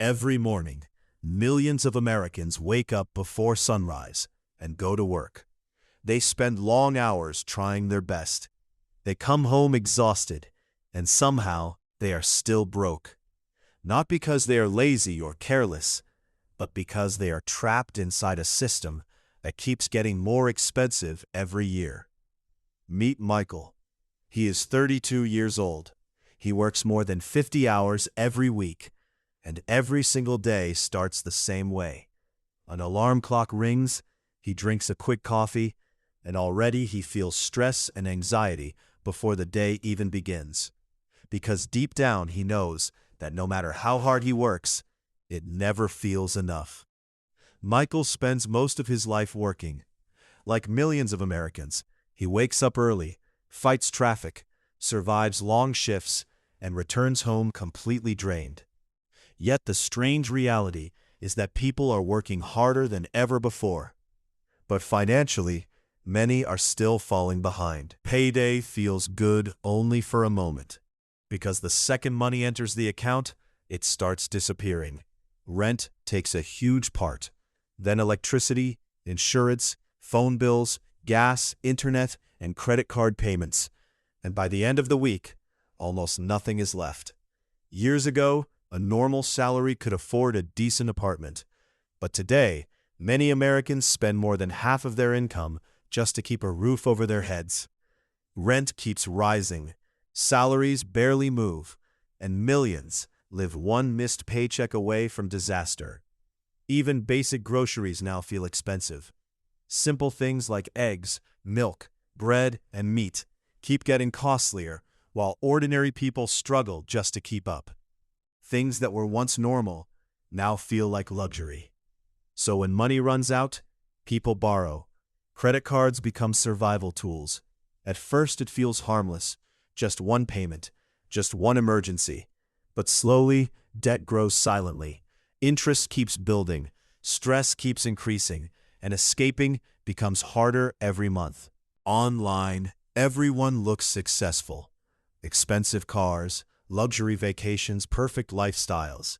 Every morning, millions of Americans wake up before sunrise and go to work. They spend long hours trying their best. They come home exhausted, and somehow they are still broke. Not because they are lazy or careless, but because they are trapped inside a system that keeps getting more expensive every year. Meet Michael. He is 32 years old. He works more than 50 hours every week, and every single day starts the same way. An alarm clock rings, he drinks a quick coffee, and already he feels stress and anxiety before the day even begins. Because deep down he knows that no matter how hard he works, it never feels enough. Michael spends most of his life working. Like millions of Americans, he wakes up early, fights traffic, survives long shifts, and returns home completely drained. Yet the strange reality is that people are working harder than ever before. But financially, many are still falling behind. Payday feels good only for a moment, because the second money enters the account, it starts disappearing. Rent takes a huge part. Then electricity, insurance, phone bills, gas, internet, and credit card payments. And by the end of the week, almost nothing is left. Years ago, a normal salary could afford a decent apartment. But today, many Americans spend more than half of their income just to keep a roof over their heads. Rent keeps rising, salaries barely move, and millions live one missed paycheck away from disaster. Even basic groceries now feel expensive. Simple things like eggs, milk, bread, and meat keep getting costlier, while ordinary people struggle just to keep up. Things that were once normal now feel like luxury. So when money runs out, people borrow. Credit cards become survival tools. At first it feels harmless, just one payment, just one emergency. But slowly, debt grows silently. Interest keeps building, stress keeps increasing, and escaping becomes harder every month. Online, everyone looks successful. Expensive cars, luxury vacations, perfect lifestyles.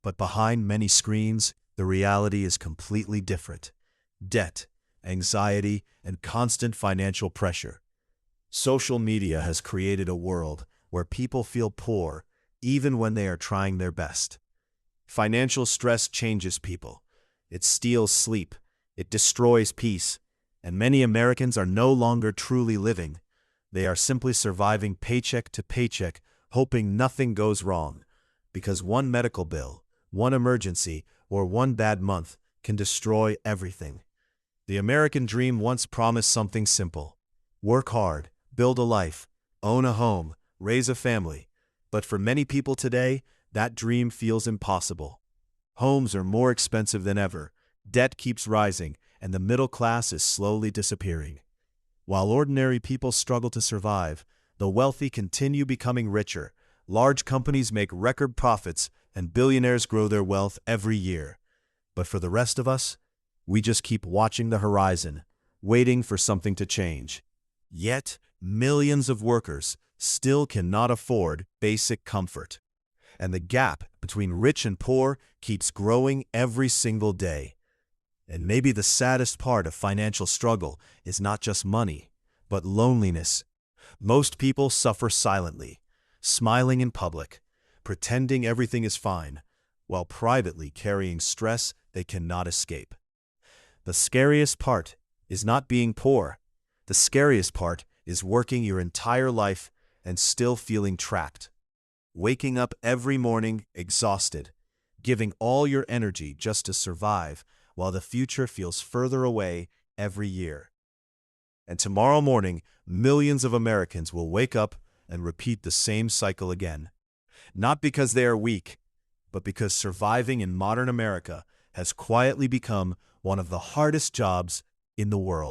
But behind many screens, the reality is completely different. Debt, anxiety, and constant financial pressure. Social media has created a world where people feel poor even when they are trying their best. Financial stress changes people. It steals sleep. It destroys peace. And many Americans are no longer truly living. They are simply surviving paycheck to paycheck, hoping nothing goes wrong, because one medical bill, one emergency, or one bad month can destroy everything. The American dream once promised something simple: work hard, build a life, own a home, raise a family. But for many people today, that dream feels impossible. Homes are more expensive than ever, debt keeps rising, and the middle class is slowly disappearing. While ordinary people struggle to survive, the wealthy continue becoming richer. Large companies make record profits, and billionaires grow their wealth every year. But for the rest of us, we just keep watching the horizon, waiting for something to change. Yet, millions of workers still cannot afford basic comfort. And the gap between rich and poor keeps growing every single day. And maybe the saddest part of financial struggle is not just money, but loneliness. Most people suffer silently, smiling in public, pretending everything is fine, while privately carrying stress they cannot escape. The scariest part is not being poor. The scariest part is working your entire life and still feeling trapped. Waking up every morning exhausted, giving all your energy just to survive, while the future feels further away every year. And tomorrow morning, millions of Americans will wake up and repeat the same cycle again. Not because they are weak, but because surviving in modern America has quietly become one of the hardest jobs in the world.